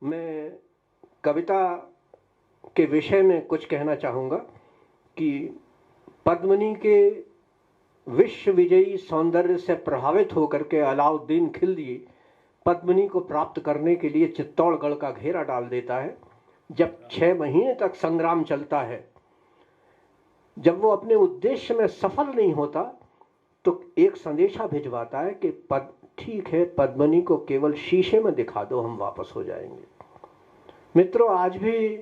मैं कविता के विषय में कुछ कहना चाहूँगा कि पद्मिनी के विश्व विजयी सौंदर्य से प्रभावित होकर के अलाउद्दीन खिलजी पद्मिनी को प्राप्त करने के लिए चित्तौड़गढ़ का घेरा डाल देता है। जब 6 महीने तक संग्राम चलता है, जब वो अपने उद्देश्य में सफल नहीं होता तो एक संदेशा भिजवाता है कि ठीक है, पद्मिनी को केवल शीशे में दिखा दो, हम वापस हो जाएंगे। मित्रों, आज भी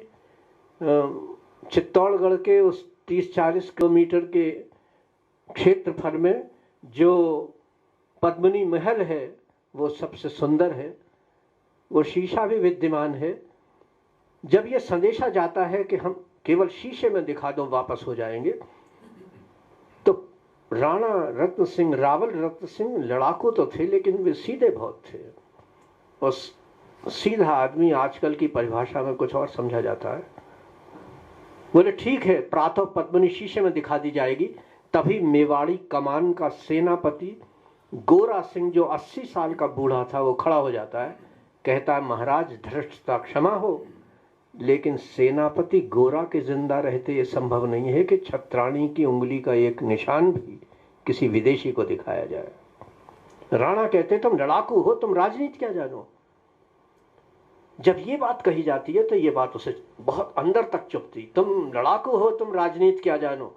चित्तौड़गढ़ के उस 30-40 किलोमीटर के क्षेत्रफल में जो पद्मिनी महल है वो सबसे सुंदर है, वो शीशा भी विद्यमान है। जब ये संदेशा जाता है कि हम केवल शीशे में दिखा दो, वापस हो जाएंगे, तो राणा रत्न सिंह, रावल रत्न सिंह लड़ाकू तो थे लेकिन वे सीधे बहुत थे। और सीधा आदमी आजकल की परिभाषा में कुछ और समझा जाता है। बोले ठीक है, प्रातः पद्मिनी शीशे में दिखा दी जाएगी। तभी मेवाड़ी कमान का सेनापति गोरा सिंह, जो 80 साल का बूढ़ा था, वो खड़ा हो जाता है, कहता है महाराज धृष्टता क्षमा हो, लेकिन सेनापति गोरा के जिंदा रहते ये संभव नहीं है कि छत्राणी की उंगली का एक निशान भी किसी विदेशी को दिखाया जाए। राणा कहते तुम लड़ाकू हो, तुम राजनीति क्या जानो। जब ये बात कही जाती है तो ये बात उसे बहुत अंदर तक चुभती। तुम लड़ाकू हो, तुम राजनीति क्या जानो।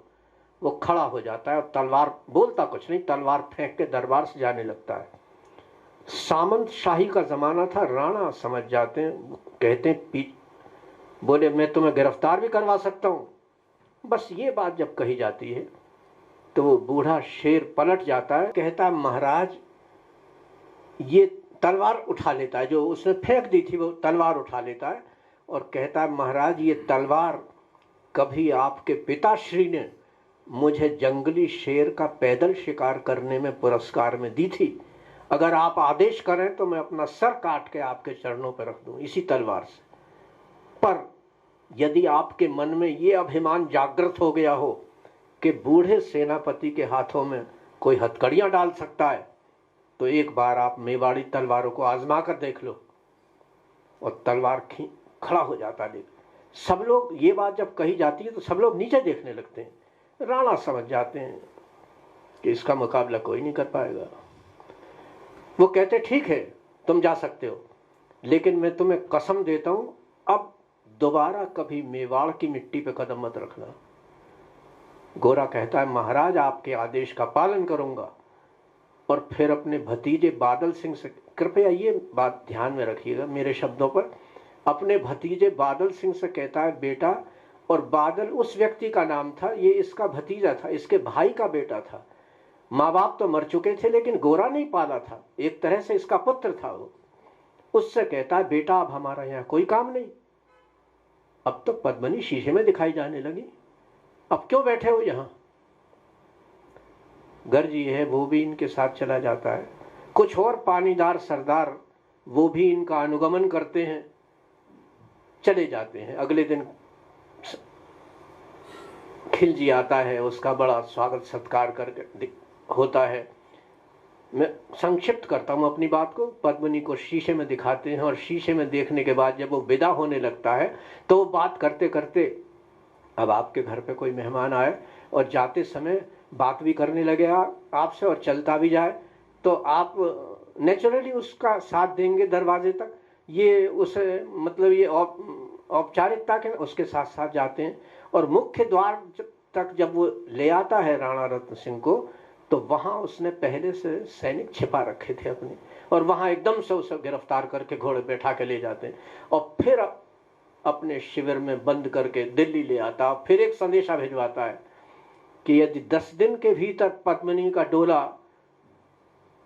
वो खड़ा हो जाता है और तलवार, बोलता कुछ नहीं, तलवार फेंक के दरबार से जाने लगता है। सामंत शाही का जमाना था, राणा समझ जाते हैं, कहते हैं बोले मैं तुम्हें गिरफ्तार भी करवा सकता हूं। बस ये बात जब कही जाती है तो वो बूढ़ा शेर पलट जाता है, कहता है महाराज, ये तलवार उठा लेता है, जो उसने फेंक दी थी वो तलवार उठा लेता है और कहता है महाराज, ये तलवार कभी आपके पिताश्री ने मुझे जंगली शेर का पैदल शिकार करने में पुरस्कार में दी थी। अगर आप आदेश करें तो मैं अपना सर काट के आपके चरणों पर रख दूं इसी तलवार से। पर यदि आपके मन में ये अभिमान जागृत हो गया हो कि बूढ़े सेनापति के हाथों में कोई हथकड़ियां डाल सकता है, तो एक बार आप मेवाड़ी तलवारों को आजमा कर देख लो। और तलवार खड़ा हो जाता है। सब लोग, ये बात जब कही जाती है तो सब लोग नीचे देखने लगते हैं। राणा समझ जाते हैं कि इसका मुकाबला कोई नहीं कर पाएगा। वो कहते ठीक है, तुम जा सकते हो, लेकिन मैं तुम्हें कसम देता हूं, अब दोबारा कभी मेवाड़ की मिट्टी पे कदम मत रखना। गोरा कहता है महाराज, आपके आदेश का पालन करूंगा। और फिर अपने भतीजे बादल सिंह से, कृपया ये बात ध्यान में रखिएगा मेरे शब्दों पर, अपने भतीजे बादल सिंह से कहता है बेटा, और बादल उस व्यक्ति का नाम था, ये इसका भतीजा था, इसके भाई का बेटा था। माँ बाप तो मर चुके थे लेकिन गोरा नहीं पाला था, एक तरह से इसका पुत्र था वो। उससे कहता है बेटा, अब हमारा यहाँ कोई काम नहीं, अब तो पद्मिनी शीशे में दिखाई जाने लगी, अब क्यों बैठे हो यहाँ। गर्जी है वो भी इनके साथ चला जाता है। कुछ और पानीदार सरदार वो भी इनका अनुगमन करते हैं, चले जाते हैं। अगले दिन खिलजी आता है, उसका बड़ा स्वागत सत्कार करके होता है। मैं संक्षिप्त करता हूं अपनी बात को। पद्मिनी को शीशे में दिखाते हैं और शीशे में देखने के बाद जब वो विदा होने लगता है तो वो बात करते करते, अब आपके घर पे कोई मेहमान आए और जाते समय बात भी करने लगे आपसे और चलता भी जाए, तो आप नेचुरली उसका साथ देंगे दरवाजे तक। ये उसे मतलब ये औपचारिकता के उसके साथ साथ जाते हैं। और मुख्य द्वार तक जब वो ले आता है राणा रत्न सिंह को, तो वहां उसने पहले से सैनिक छिपा रखे थे अपने, और वहां एकदम से उसे गिरफ्तार करके घोड़े बैठा के ले जाते हैं और फिर अपने शिविर में बंद करके दिल्ली ले आता। फिर एक संदेशा भिजवाता है कि यदि 10 दिन के भीतर पद्मिनी का डोला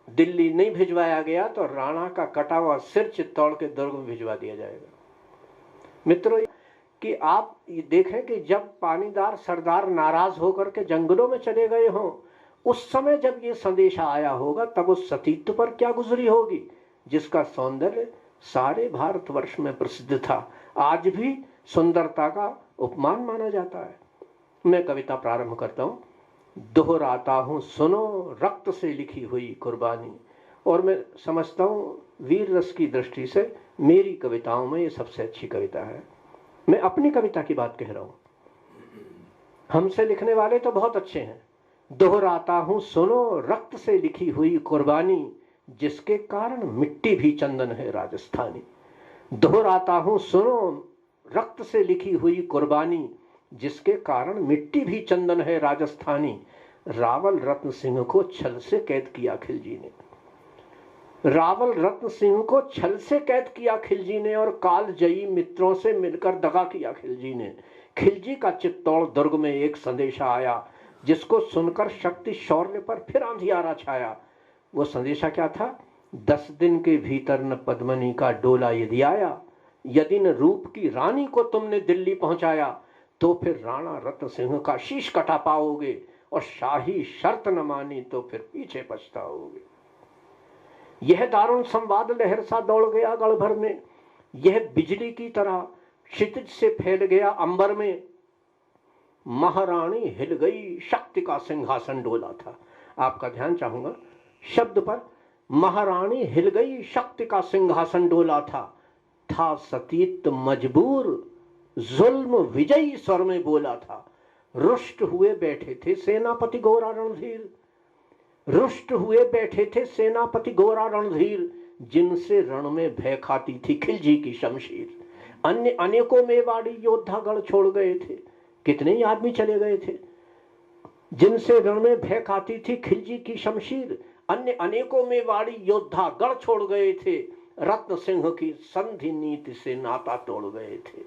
दिल्ली नहीं भिजवाया गया तो राणा का कटा हुआ सिर चित्तौड़ के दुर्ग में भिजवा दिया जाएगा। मित्रों, कि आप ये देखें कि जब पानीदार सरदार नाराज होकर के जंगलों में चले गए हों, उस समय जब ये संदेशा आया होगा तब उस सतीत्व पर क्या गुजरी होगी जिसका सौंदर्य सारे भारतवर्ष में प्रसिद्ध था, आज भी सुंदरता का उपमान माना जाता है। मैं कविता प्रारंभ करता हूं। दोहराता हूं सुनो रक्त से लिखी हुई कुर्बानी। और मैं समझता हूं वीर रस की दृष्टि से मेरी कविताओं में ये सबसे अच्छी कविता है। मैं अपनी कविता की बात कह रहा हूं, हमसे लिखने वाले तो बहुत अच्छे हैं। दोहराता हूं सुनो रक्त से लिखी हुई कुर्बानी, जिसके कारण मिट्टी भी चंदन है राजस्थानी। दोहराता हूं सुनो रक्त से लिखी हुई कुर्बानी, जिसके कारण मिट्टी भी चंदन है राजस्थानी। रावल रत्न सिंह को छल से कैद किया खिलजी ने, रावल रत्न सिंह को छल से कैद किया खिलजी ने, और कालजयी मित्रों से मिलकर दगा किया खिलजी ने। खिलजी का चित्तौड़ दुर्ग में एक संदेशा आया, जिसको सुनकर शक्ति शौर्य पर फिर अंधियारा छाया। वो संदेशा क्या था? 10 दिन के भीतर न पद्मनी का डोला यदि आया, यदि न रूप की रानी को तुमने दिल्ली पहुंचाया, तो फिर राणा रत्न सिंह का शीश कटा पाओगे, और शाही शर्त न मानी तो फिर पीछे पछताओगे। यह दारुण संवाद लहर सा दौड़ गया गढ़ भर में, यह बिजली की तरह क्षितिज से फैल गया अंबर में। महारानी हिल गई, शक्ति का सिंहासन डोला था। आपका ध्यान चाहूंगा शब्द पर। महारानी हिल गई, शक्ति का सिंहासन डोला था सतीत मजबूर, जुल्म विजयी स्वर में बोला था। रुष्ट हुए बैठे थे सेनापति गोरा रणधीर, रुष्ट हुए बैठे थे सेनापति गोरा रणधीर, जिनसे रण में भय खाती थी खिलजी की शमशीर। अन्य अनेकों मेवाड़ी योद्धा गढ़ छोड़ गए थे, कितने ही आदमी चले गए थे, जिनसे रण में भय खाती थी खिलजी की शमशीर। अन्य अनेकों मेवाड़ी योद्धा गढ़ छोड़ गए थे, रत्न सिंह की संधि नीति से नाता तोड़ गए थे।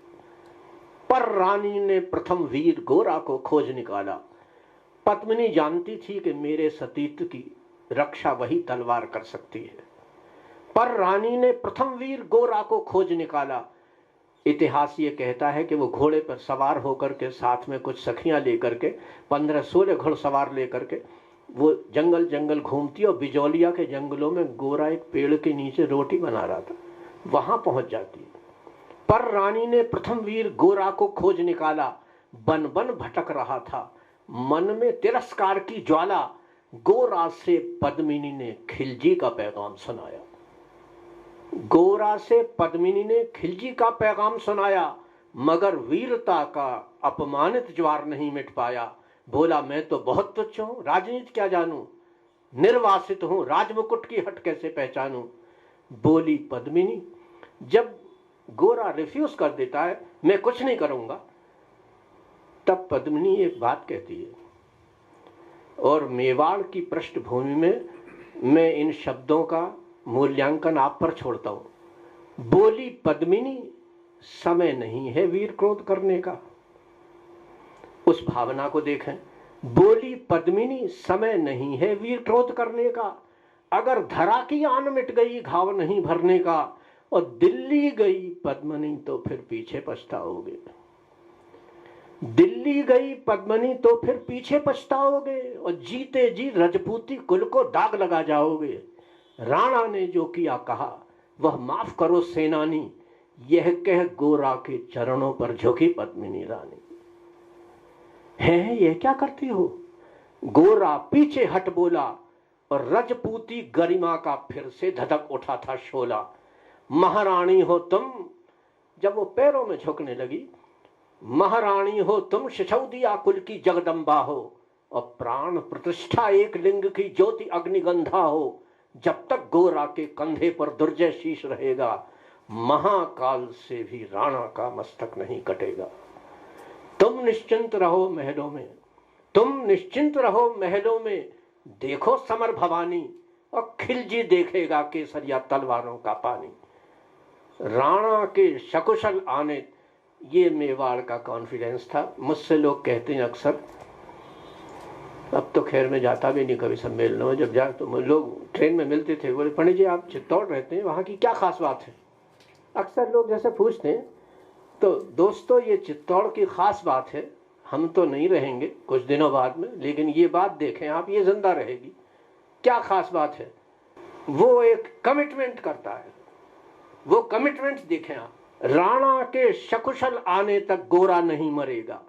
पर रानी ने प्रथम वीर गोरा को खोज निकाला। पद्मिनी जानती थी कि मेरे सतीत्व की रक्षा वही तलवार कर सकती है। पर रानी ने प्रथम वीर गोरा को खोज निकाला। इतिहास ये कहता है कि वो घोड़े पर सवार होकर के साथ में कुछ सखियां लेकर के 15-16 घुड़सवार लेकर के वो जंगल जंगल घूमती, और बिजौलिया के जंगलों में गोरा एक पेड़ के नीचे रोटी बना रहा था, वहां पहुंच जाती। पर रानी ने प्रथम वीर गोरा को खोज निकाला। बन बन भटक रहा था, मन में तिरस्कार की ज्वाला। गोरा से पद्मिनी ने खिलजी का पैगाम सुनाया, गोरा से पद्मिनी ने खिलजी का पैगाम सुनाया, मगर वीरता का अपमानित ज्वार नहीं मिट पाया। बोला मैं तो बहुत तुच्छ हूं, राजनीति क्या जानूं, निर्वासित हूं, राजमुकुट की हट कैसे पहचानूं। बोली पद्मिनी। जब गोरा रिफ्यूज कर देता है, मैं कुछ नहीं करूंगा, तब पद्मिनी एक बात कहती है, और मेवाड़ की पृष्ठभूमि में मैं इन शब्दों का मूल्यांकन आप पर छोड़ता हूं। बोली पद्मिनी, समय नहीं है वीर क्रोध करने का। उस भावना को देखें। बोली पद्मिनी, समय नहीं है वीर क्रोध करने का। अगर धरा की आन मिट गई, घाव नहीं भरने का। और दिल्ली गई पद्मिनी तो फिर पीछे पछताओगे। दिल्ली गई पद्मिनी तो फिर पीछे पछताओगे, और जीते जी रजपूती कुल को दाग लगा जाओगे। राणा ने जो किया कहा वह माफ करो सेनानी, यह कह गोरा के चरणों पर झुकी पद्मिनी रानी। है यह क्या करती हो? गोरा पीछे हट बोला, और रजपूती गरिमा का फिर से धधक उठा था शोला। महारानी हो तुम, जब वो पैरों में झुकने लगी, महारानी हो तुम, शिशौदिया कुल की जगदम्बा हो, और प्राण प्रतिष्ठा एक लिंग की ज्योति अग्निगंधा हो। जब तक गोरा के कंधे पर दुर्जय शीश रहेगा, महाकाल से भी राणा का मस्तक नहीं कटेगा। तुम निश्चिंत रहो महलों में, तुम निश्चिंत रहो महलों में, देखो समर भवानी, और खिलजी देखेगा केसरिया तलवारों का पानी। राणा के सकुशल आने, ये मेवाड़ का कॉन्फिडेंस था। मुझसे लोग कहते हैं अक्सर, अब तो खैर मैं जाता भी नहीं कभी सम्मेलनों में, जब जा तो लोग ट्रेन में मिलते थे, बोले पंडित जी आप चित्तौड़ रहते हैं, वहाँ की क्या खास बात है? अक्सर लोग जैसे पूछते हैं, तो दोस्तों ये चित्तौड़ की खास बात है। हम तो नहीं रहेंगे कुछ दिनों बाद में, लेकिन ये बात देखें आप, ये जिंदा रहेगी। क्या खास बात है? वो एक कमिटमेंट करता है, वो कमिटमेंट देखें आप। राणा के सकुशल आने तक गोरा नहीं मरेगा,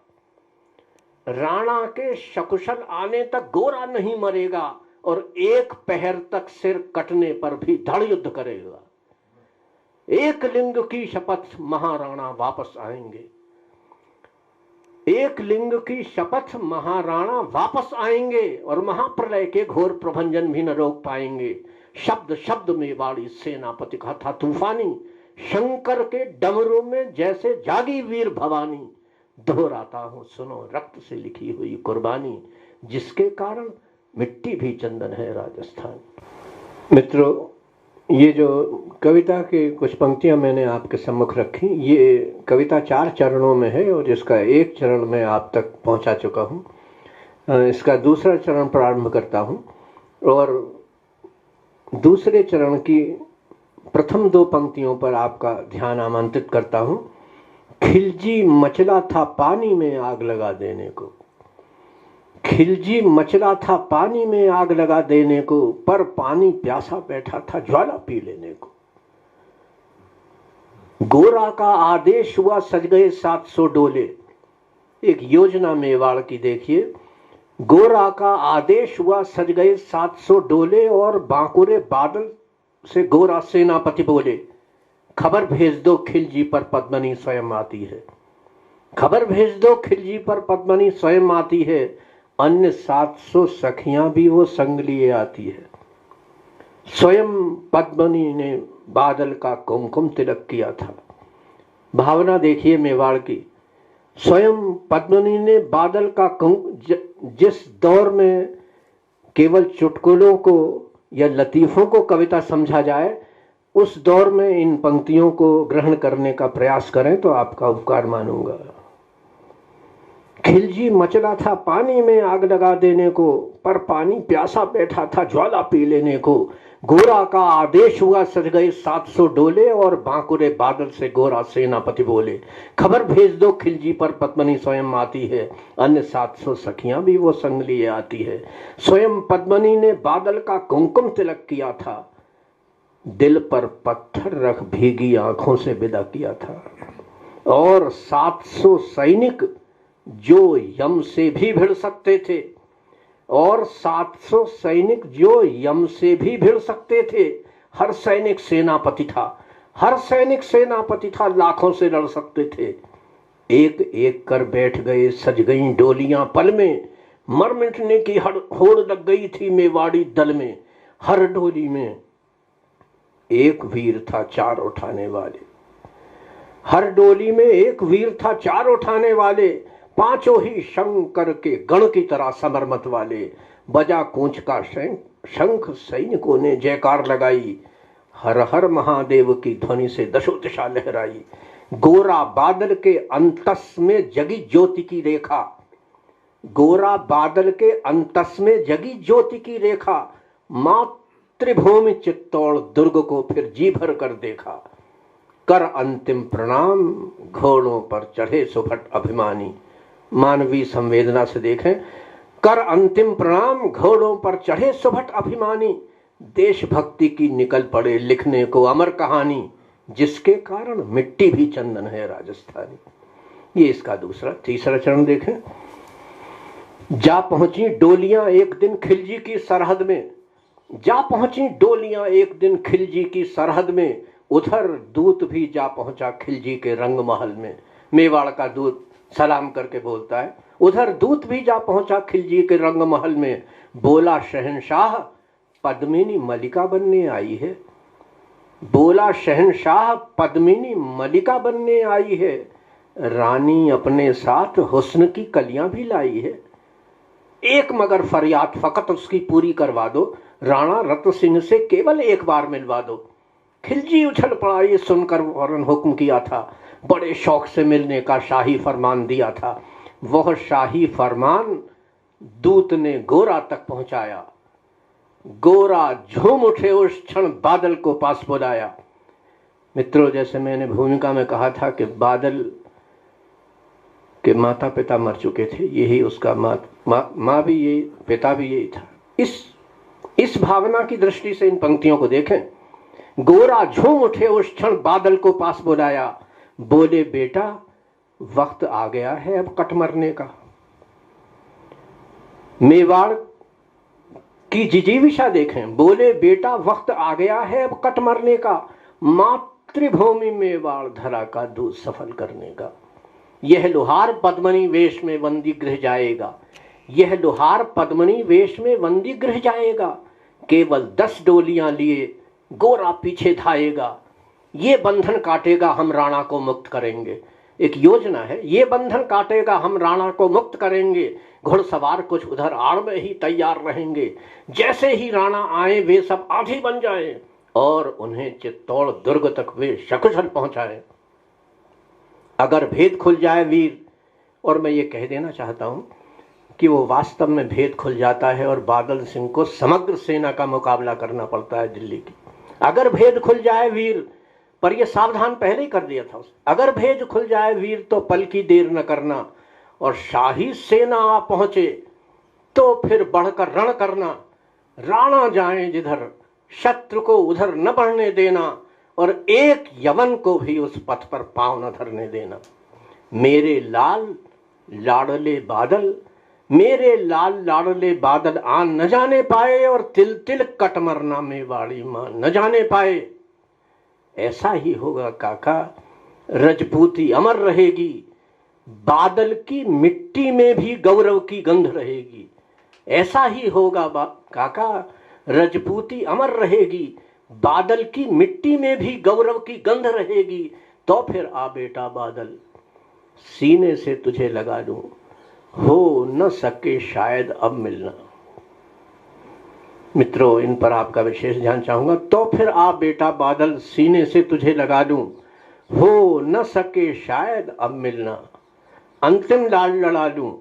राणा के सकुशल आने तक गोरा नहीं मरेगा, और एक पहर तक सिर कटने पर भी धड़ युद्ध करेगा। एक लिंग की शपथ महाराणा वापस आएंगे, एक लिंग की शपथ महाराणा वापस आएंगे और महाप्रलय के घोर प्रभंजन भी न रोक पाएंगे। शब्द शब्द में वाली सेनापति का था तूफानी, शंकर के डमरू में जैसे जागी वीर भवानी। दोहराता हूं सुनो रक्त से लिखी हुई कुर्बानी, जिसके कारण मिट्टी भी चंदन है राजस्थान। मित्रों, ये जो कविता की कुछ पंक्तियां मैंने आपके सम्मुख रखी, ये कविता 4 चरणों में है और इसका एक चरण मैं आप तक पहुंचा चुका हूं। इसका दूसरा चरण प्रारंभ करता हूं और दूसरे चरण की प्रथम 2 पंक्तियों पर आपका ध्यान आमंत्रित करता हूं। खिलजी मचला था पानी में आग लगा देने को, खिलजी मचला था पानी में आग लगा देने को, पर पानी प्यासा बैठा था ज्वाला पी लेने को। गोरा का आदेश हुआ सज गए 700 डोले। एक योजना मेवाड़ की देखिए। गोरा का आदेश हुआ सज गए 700 डोले और बांकुरे बादल से गोरा सेनापति बोले, खबर भेज दो खिलजी पर पद्मनी स्वयं आती है, खबर भेज दो खिलजी पर पद्मनी स्वयं आती है। अन्य 700 सखियां भी वो संग लिए आती है। स्वयं पद्मनी ने बादल का कुमकुम तिलक किया था। भावना देखिए मेवाड़ की। स्वयं पद्मनी ने बादल का जिस दौर में केवल चुटकुलों को या लतीफों को कविता समझा जाए, उस दौर में इन पंक्तियों को ग्रहण करने का प्रयास करें तो आपका उपकार मानूंगा। खिलजी मचला था पानी में आग लगा देने को, पर पानी प्यासा बैठा था ज्वाला पी लेने को। गोरा का आदेश हुआ सज गए 700 डोले और बांकुरे बादल से गोरा सेनापति बोले, खबर भेज दो खिलजी पर पद्मनी स्वयं आती है। अन्य 700 सखियां भी वो संग लिए आती है। स्वयं पद्मनी ने बादल का कुमकुम तिलक किया था, दिल पर पत्थर रख भीगी आंखों से विदा किया था। और 700 सैनिक जो यम से भी भिड़ सकते थे, और 700 सैनिक जो यम से भी भिड़ सकते थे। हर सैनिक सेनापति था, हर सैनिक सेनापति था, लाखों से लड़ सकते थे। एक एक कर बैठ गए सज गई डोलियां पल में, मर मिटने की होड़ लग गई थी मेवाड़ी दल में। हर डोली में एक वीर था 4 उठाने वाले, हर डोली में एक वीर था 4 उठाने वाले। पांचों ही शंकर के गण की तरह समरमत वाले। बजा कूंच का शंख, सैनिकों ने जयकार लगाई। हर हर महादेव की ध्वनि से दशो दिशा लहराई। गोरा बादल के अंतस में जगी ज्योति की रेखा, गोरा बादल के अंतस में जगी ज्योति की रेखा। मातृभूमि चित्तौड़ दुर्ग को फिर जी भर कर देखा। कर अंतिम प्रणाम घोड़ों पर चढ़े सुभट अभिमानी। मानवीय संवेदना से देखें, कर अंतिम प्रणाम घोड़ों पर चढ़े सुभट अभिमानी। देशभक्ति की निकल पड़े लिखने को अमर कहानी, जिसके कारण मिट्टी भी चंदन है राजस्थानी। ये इसका तीसरा चरण देखें। जा पहुंची डोलियां एक दिन खिलजी की सरहद में, जा पहुंची डोलियां एक दिन खिलजी की सरहद में। उधर दूत भी जा पहुंचा खिलजी के रंग महल में। मेवाड़ का दूत सलाम करके बोलता है, उधर दूत भी जा पहुंचा खिलजी के रंग महल में। बोला शहंशाह पद्मिनी मलिका बनने आई है, बोला शहंशाह पद्मिनी मलिका बनने आई है। रानी अपने साथ हुस्न की कलियां भी लाई है। एक मगर फरियाद फकत उसकी पूरी करवा दो, राणा रतन सिंह से केवल एक बार मिलवा दो। खिलजी उछल पड़ा, ये सुनकर फौरन हुक्म किया था। बड़े शौक से मिलने का शाही फरमान दिया था। वह शाही फरमान दूत ने गोरा तक पहुंचाया। गोरा झूम उठे उस क्षण बादल को पास बुलाया। मित्रों, जैसे मैंने भूमिका में कहा था कि बादल के माता पिता मर चुके थे, यही उसका माँ भी यही, पिता भी यही था। इस भावना की दृष्टि से इन पंक्तियों को देखें। गोरा झूम उठे उस क्षण बादल को पास बुलाया। बोले बेटा वक्त आ गया है अब कट मरने का। मेवाड़ की जिजीविषा देखें। बोले बेटा वक्त आ गया है अब कट मरने का। त्रिभूमि मेवाड़ धरा का दूध सफल करने का। यह लोहार पद्मनी वेश में बंदी गृह जाएगा, यह लोहार पद्मनी वेश में बंदी गृह जाएगा। केवल 10 डोलियां लिए गोरा पीछे धाएगा, ये बंधन काटेगा हम राणा को मुक्त करेंगे। एक योजना है, ये बंधन काटेगा हम राणा को मुक्त करेंगे। घुड़सवार कुछ उधर आड़ में ही तैयार रहेंगे, जैसे ही राणा आए वे सब आधी बन जाएं और उन्हें चित्तौड़ दुर्ग तक वे सकुशल पहुंचाएं। अगर भेद खुल जाए वीर, और मैं ये कह देना चाहता हूं कि वो वास्तव में भेद खुल जाता है और बादल सिंह को समग्र सेना का मुकाबला करना पड़ता है दिल्ली की। अगर भेद खुल जाए वीर, पर ये सावधान पहले ही कर दिया था उसने, अगर भेद खुल जाए वीर तो पल की देर न करना, और शाही सेना आ पहुंचे तो फिर बढ़कर रण करना। राणा जाए जिधर, शत्रु को उधर न बढ़ने देना, और एक यवन को भी उस पथ पर पांव न धरने देना। मेरे लाल लाडले बादल, मेरे लाल लाडले बादल आन न जाने पाए, और तिल तिल कट मरना मेवाड़ी मां न जाने पाए। ऐसा ही होगा काका, रजपूती अमर रहेगी, बादल की मिट्टी में भी गौरव की गंध रहेगी। ऐसा ही होगा काका, रजपूती अमर रहेगी, बादल की मिट्टी में भी गौरव की गंध रहेगी। तो फिर आ बेटा बादल, सीने से तुझे लगा लूं, हो न सके शायद अब मिलना। मित्रों, इन पर आपका विशेष ध्यान चाहूंगा। तो फिर आ बेटा बादल, सीने से तुझे लगा दूं, हो न सके शायद अब मिलना। अंतिम लाल लड़ा लूं,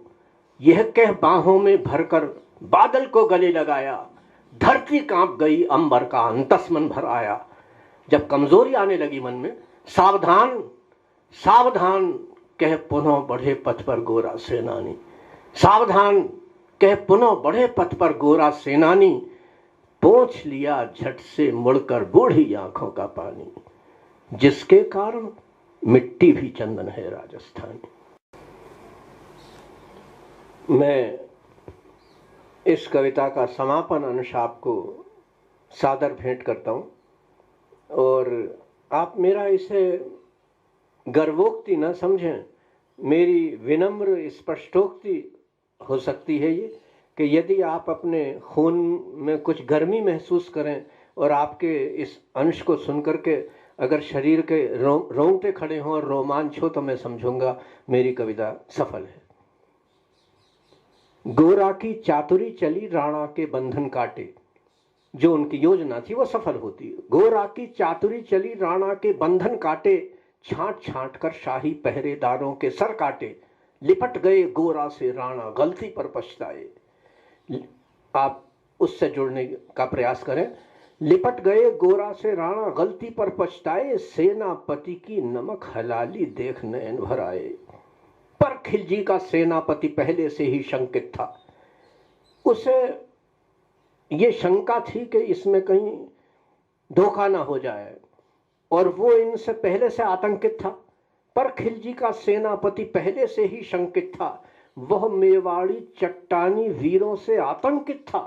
यह कह बाहों में भरकर बादल को गले लगाया। धरती कांप गई, अंबर का अंतस मन भर आया। जब कमजोरी आने लगी मन में, सावधान सावधान कह पुनः बढ़े पथ पर गोरा सेनानी, सावधान कह पुनः बढ़े पथ पर गोरा सेनानी। पोंछ लिया झट से मुड़कर बूढ़ी आंखों का पानी, जिसके कारण मिट्टी भी चंदन है राजस्थानी। मैं इस कविता का समापन अंश आपको सादर भेंट करता हूं, और आप मेरा इसे गर्वोक्ति न समझें, मेरी विनम्र स्पष्टोक्ति हो सकती है ये, कि यदि आप अपने खून में कुछ गर्मी महसूस करें और आपके इस अंश को सुनकर के अगर शरीर के रोंगटे खड़े हों और रोमांच हो, तो मैं समझूंगा मेरी कविता सफल है। गोरा की चातुरी चली राणा के बंधन काटे, जो उनकी योजना थी वो सफल होती। गोरा की चातुरी चली राणा के बंधन काटे, छांट छांट कर शाही पहरेदारों के सर काटे। लिपट गए गोरा से राणा गलती पर पछताए। आप उससे जुड़ने का प्रयास करें। लिपट गए गोरा से राणा गलती पर पछताए, सेनापति की नमक हलाली देख नैन भर आए। पर खिलजी का सेनापति पहले से ही शंकित था। उसे ये शंका थी कि इसमें कहीं धोखा ना हो जाए, और वो इनसे पहले से आतंकित था। पर खिलजी का सेनापति पहले से ही शंकित था। वह मेवाड़ी चट्टानी वीरों से आतंकित था।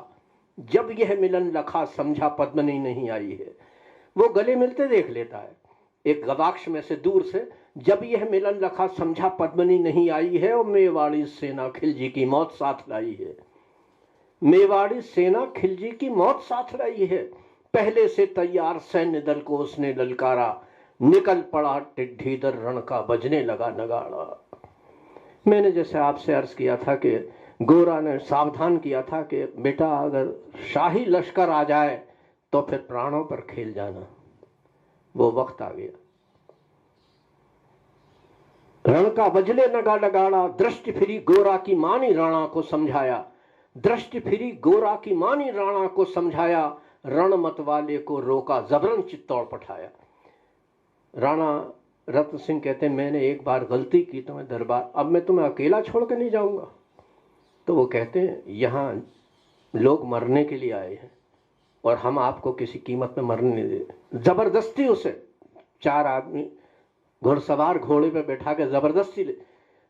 जब यह मिलन लखा, समझा पद्मनी नहीं आई है। वो गले मिलते देख लेता है एक गवाक्ष में से दूर से। जब यह मिलन लखा, समझा पद्मनी नहीं आई है, और मेवाड़ी सेना खिलजी की मौत साथ लाई है। मेवाड़ी सेना खिलजी की मौत साथ लाई है। पहले से तैयार सैन्य दल को उसने ललकारा। निकल पड़ा टिड्ढीदर रण का, बजने लगा नगाड़ा। मैंने जैसे आपसे अर्ज किया था कि गोरा ने सावधान किया था कि बेटा अगर शाही लश्कर आ जाए तो फिर प्राणों पर खेल जाना। वो वक्त आ गया। रण का बजले नगा नगाड़ा, दृष्टि फिरी गोरा की मानी राणा को समझाया। दृष्टि फिरी गोरा की मानी राणा को समझाया। रण मत वाले को रोका, जबरन चित्तौड़ पठाया। राणा रत्न सिंह कहते हैं, मैंने एक बार गलती की तो मैं दरबार, अब मैं तुम्हें अकेला छोड़ के नहीं जाऊंगा। तो वो कहते हैं, यहाँ लोग मरने के लिए आए हैं और हम आपको किसी कीमत में मरने नहीं दे। जबरदस्ती उसे 4 आदमी घुड़सवार घोड़े पे बैठा के जबरदस्ती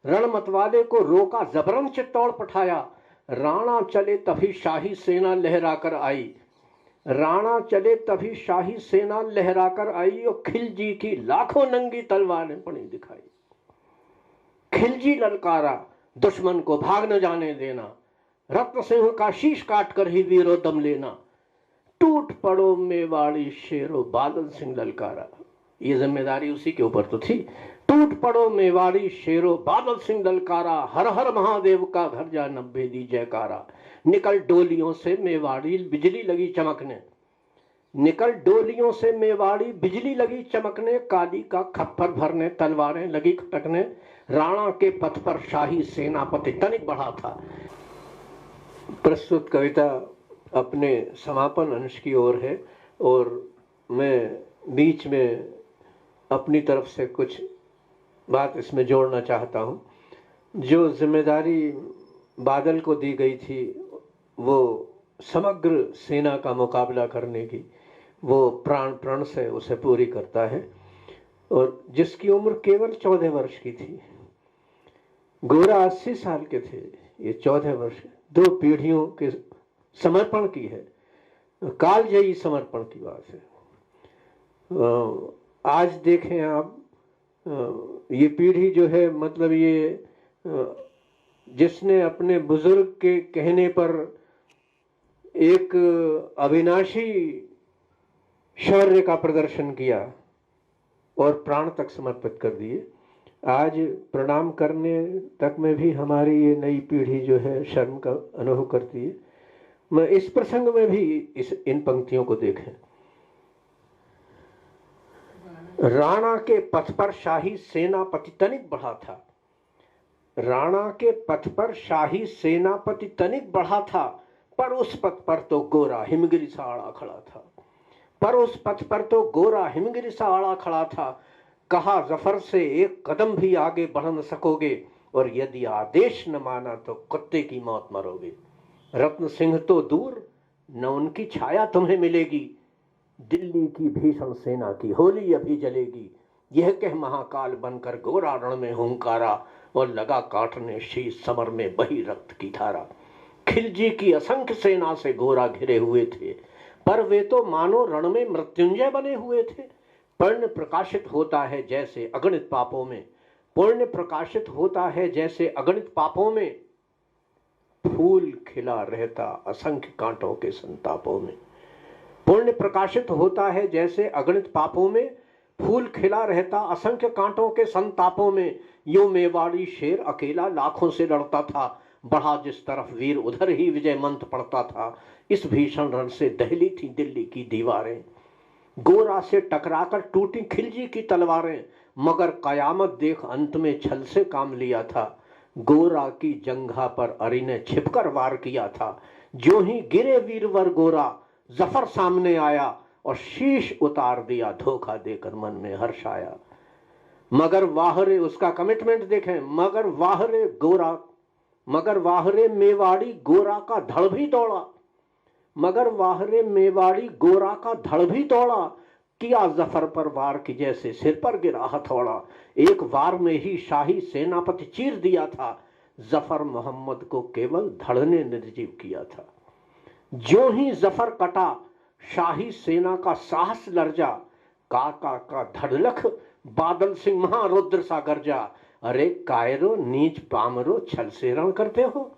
रण मतवाले को रोका, जबरन चित्तौड़ पठाया। राणा चले तभी शाही सेना लहरा कर आई। राणा चले तभी शाही सेना लहराकर आई और खिलजी की लाखों नंगी तलवारें पड़ी दिखाई। खिलजी ललकारा, दुश्मन को भाग न जाने देना, रत्न सिंह का शीश काट कर ही वीरो दम लेना, टूट पड़ो मेवाड़ी शेरो, बादल सिंह ललकारा। ये जिम्मेदारी उसी के ऊपर तो थी। टूट पड़ो मेवाड़ी शेरो, बादल सिंह ललकारा, हर हर महादेव का घर जा नब्बे दी जयकारा। निकल डोलियों से मेवाड़ी बिजली लगी चमकने, निकल डोलियों से मेवाड़ी बिजली लगी चमकने, काली का खप्पर भरने तलवारें लगी खटकने। राणा के पथ पर शाही सेनापति तनिक बढ़ा था। प्रस्तुत कविता अपने समापन अंश की ओर है और मैं बीच में अपनी तरफ से कुछ बात इसमें जोड़ना चाहता हूँ। जो जिम्मेदारी बादल को दी गई थी वो समग्र सेना का मुकाबला करने की, वो प्राण प्रण से उसे पूरी करता है, और जिसकी उम्र केवल 14 वर्ष की थी। गोरा 80 साल के थे, ये 14 वर्ष, 2 पीढ़ियों के समर्पण की है, कालजयी समर्पण की बात है। आज देखें आप, ये पीढ़ी जो है, मतलब ये जिसने अपने बुजुर्ग के कहने पर एक अविनाशी शौर्य का प्रदर्शन किया और प्राण तक समर्पित कर दिए, आज प्रणाम करने तक में भी हमारी ये नई पीढ़ी जो है शर्म का अनुभव करती है। मैं इस प्रसंग में भी इन पंक्तियों को देखें। राणा के पथ पर शाही सेनापति तनिक बढ़ा था, राणा के पथ पर शाही सेनापति तनिक बढ़ा था, पर उस पथ पर तो गोरा हिमगिरी सा आड़ा खड़ा था, पर उस पथ पर तो गोरा हिमगिरी सा आड़ा खड़ा था। कहा जफर से एक कदम भी आगे बढ़ न सकोगे, और यदि आदेश न माना तो कुत्ते की मौत मरोगे। रत्न सिंह तो दूर, न उनकी छाया तुम्हें मिलेगी, दिल्ली की भीषण सेना की होली अभी जलेगी। यह कह महाकाल बनकर गोरा रण में हुंकारा, और लगा काटने शीश समर में बही रक्त की धारा। खिलजी की असंख्य सेना से गोरा घिरे हुए थे, पर वे तो मानो रण में मृत्युंजय बने हुए थे। पुण्य प्रकाशित होता है जैसे अगणित पापों में, पुण्य प्रकाशित होता है जैसे अगणित पापों में, फूल खिला रहता असंख्य कांटों के संतापों में। पुण्य प्रकाशित होता है जैसे अगणित पापों में, फूल खिला रहता असंख्य कांटों के संतापों में। यूं मेवाड़ी शेर अकेला लाखों से लड़ता था, बढ़ा जिस तरफ वीर उधर ही विजय मंत्र पड़ता था। इस भीषण रण से दहली थी दिल्ली की दीवारें, गोरा से टकराकर टूटी खिलजी की तलवारें, मगर कयामत देख अंत में छल से काम लिया था। गोरा की जंघा पर अरी ने छिपकर वार किया था, जो ही गिरे वीरवर गोरा जफर सामने आया, और शीश उतार दिया धोखा देकर मन में हर्ष आया। मगर वाहरे, उसका कमिटमेंट देखें, मगर वाहरे गोरा, मगर वाहरे मेवाड़ी गोरा का धड़ भी दौड़ा, मगर वाहरे मेवाड़ी गोरा का धड़ भी दौड़ा। किया जफर पर वार की जैसे सिर पर गिरा हथौड़ा, एक वार में ही शाही सेनापति चीर दिया था। जफर मोहम्मद को केवल धड़ ने निर्जीव किया था। जो ही जफर कटा शाही सेना का साहस लर्जा, काका का धड़लख बादल सिंह महारुद्र सा गर्जा। अरे कायरो नीच पामरो छल से रण करते हो,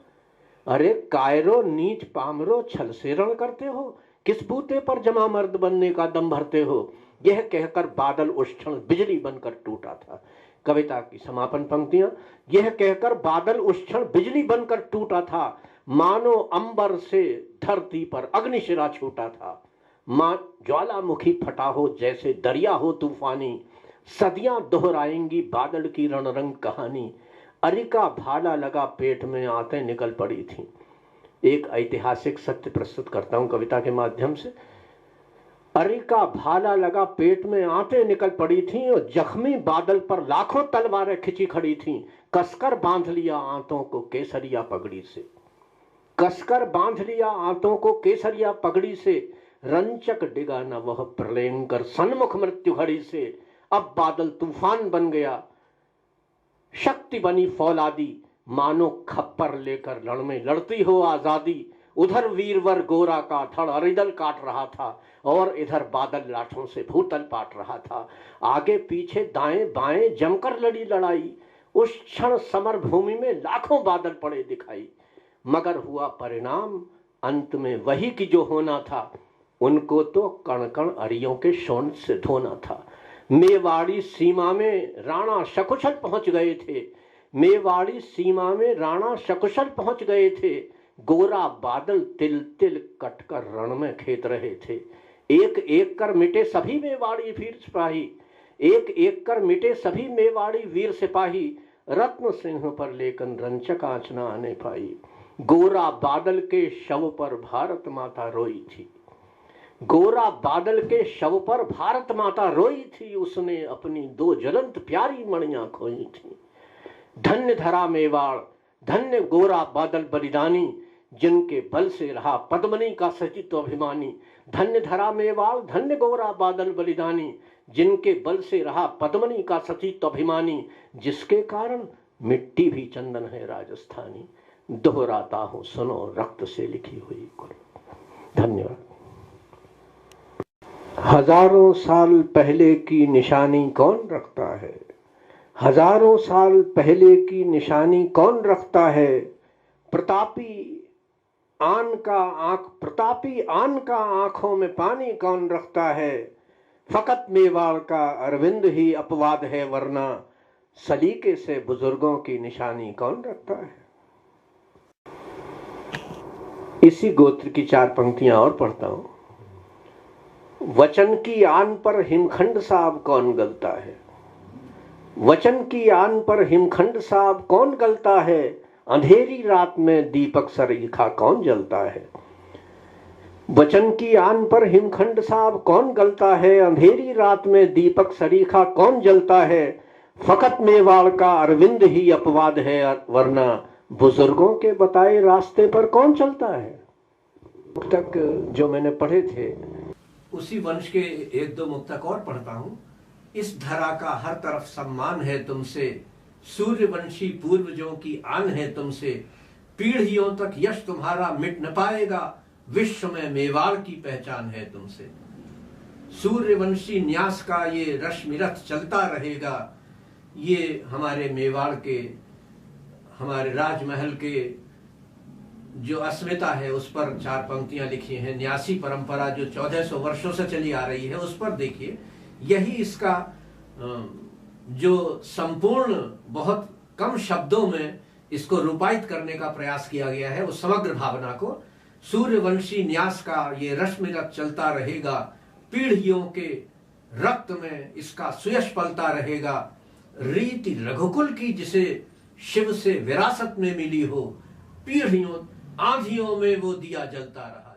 अरे कायरो नीच पामरो छल से रण करते हो, किस बूते पर जमा मर्द बनने का दम भरते हो। यह कहकर बादल उस क्षण बिजली बनकर टूटा था। कविता की समापन पंक्तियां, यह कहकर बादल उस क्षण बिजली बनकर टूटा था, मानो अंबर से धरती पर अग्निशिरा छूटा था। मां ज्वालामुखी फटा हो जैसे दरिया हो तूफानी, सदियां दोहराएंगी बादल की रणरंग कहानी। अरिका भाला लगा पेट में आते निकल पड़ी थी। एक ऐतिहासिक सत्य प्रस्तुत करता हूं कविता के माध्यम से। अरिका भाला लगा पेट में आते निकल पड़ी थी, और जख्मी बादल पर लाखों तलवारें खिंची खड़ी थीं। कसकर बांध लिया आंतों को केसरिया पगड़ी से, कसकर बांध लिया आंतों को केसरिया पगड़ी से। रंचक डिगा न वह प्रलयंकर सन्मुख मृत्यु घड़ी से। अब बादल तूफान बन गया, शक्ति बनी फौलादी, मानो खप्पर लेकर रण में लड़ती हो आजादी। उधर वीरवर गोरा का धड़ अरिदल काट रहा था और इधर बादल लाठों से भूतल पाट रहा था। आगे पीछे दाएं बाएं जमकर लड़ी लड़ाई, उस क्षण समर भूमि में लाखों बादल पड़े दिखाई। मगर हुआ परिणाम अंत में वही कि जो होना था, उनको तो कण कण अरियों के शोण से धोना था। मेवाड़ी सीमा में राणा सकुशल पहुंच गए थे, मेवाड़ी सीमा में राणा सकुशल पहुंच गए थे। गोरा बादल तिल तिल कटकर रण में खेत रहे थे। एक एक कर मिटे सभी मेवाड़ी वीर सिपाही, एक एक कर मिटे सभी मेवाड़ी वीर सिपाही। रत्न सिंह पर लेकिन रंचक आंच न आने पाई। गोरा बादल के शव पर भारत माता रोई थी, गोरा बादल के शव पर भारत माता रोई थी। उसने अपनी दो ज्वलंत प्यारी मणियां खोई थी। धन्य धरा मेवाड़, धन्य गोरा बादल बलिदानी, जिनके बल से रहा पद्मनी का सचित्व अभिमानी। धन्य धरा मेवाड़, धन्य गोरा बादल बलिदानी, जिनके बल से रहा पद्मनी का सचित्व अभिमानी। जिसके कारण मिट्टी भी चंदन है राजस्थानी। दोहराता हूं सुनो रक्त से लिखी हुई कुल। धन्यवाद। हजारों साल पहले की निशानी कौन रखता है, हजारों साल पहले की निशानी कौन रखता है। प्रतापी आन का आंखों में पानी कौन रखता है। फकत मेवाड़ का अरविंद ही अपवाद है, वरना सलीके से बुजुर्गों की निशानी कौन रखता है। इसी गोत्र की 4 पंक्तियां और पढ़ता हूं। वचन की आन पर हिमखंड साहब कौन गलता है, वचन की आन पर हिमखंड साहब कौन गलता है। अंधेरी रात में दीपक सरीखा कौन जलता है। वचन की आन पर हिमखंड साहब कौन गलता है। अंधेरी रात में दीपक सरीखा कौन जलता है। फकत मेवाड़ का अरविंद ही अपवाद है, वरना बुजुर्गों के बताए रास्ते पर कौन चलता है। तक जो मैंने पढ़े थे उसी वंश के 1-2 मुक्तक और पढ़ता हूं। इस धरा का हर तरफ सम्मान है तुमसे, सूर्यवंशी पूर्वजों की आन है तुमसे। पीढ़ियों तक यश तुम्हारा मिट न पाएगा, विश्व में मेवाड़ की पहचान है तुमसे। सूर्यवंशी न्यास का ये रश्मि रथ चलता रहेगा। ये हमारे मेवाड़ के, हमारे राजमहल के जो अस्मिता है उस पर 4 पंक्तियां लिखी हैं। न्यासी परंपरा जो 1400 वर्षों से चली आ रही है उस पर देखिए, यही इसका जो संपूर्ण बहुत कम शब्दों में इसको रूपायित करने का प्रयास किया गया है, उस समग्र भावना को। सूर्यवंशी न्यास का ये रश्मि रथ चलता रहेगा, पीढ़ियों के रक्त में इसका सुयश पलता रहेगा। रीति रघुकुल की जिसे शिव से विरासत में मिली हो, पीढ़ियों आंधियों में वो दिया जलता रहा।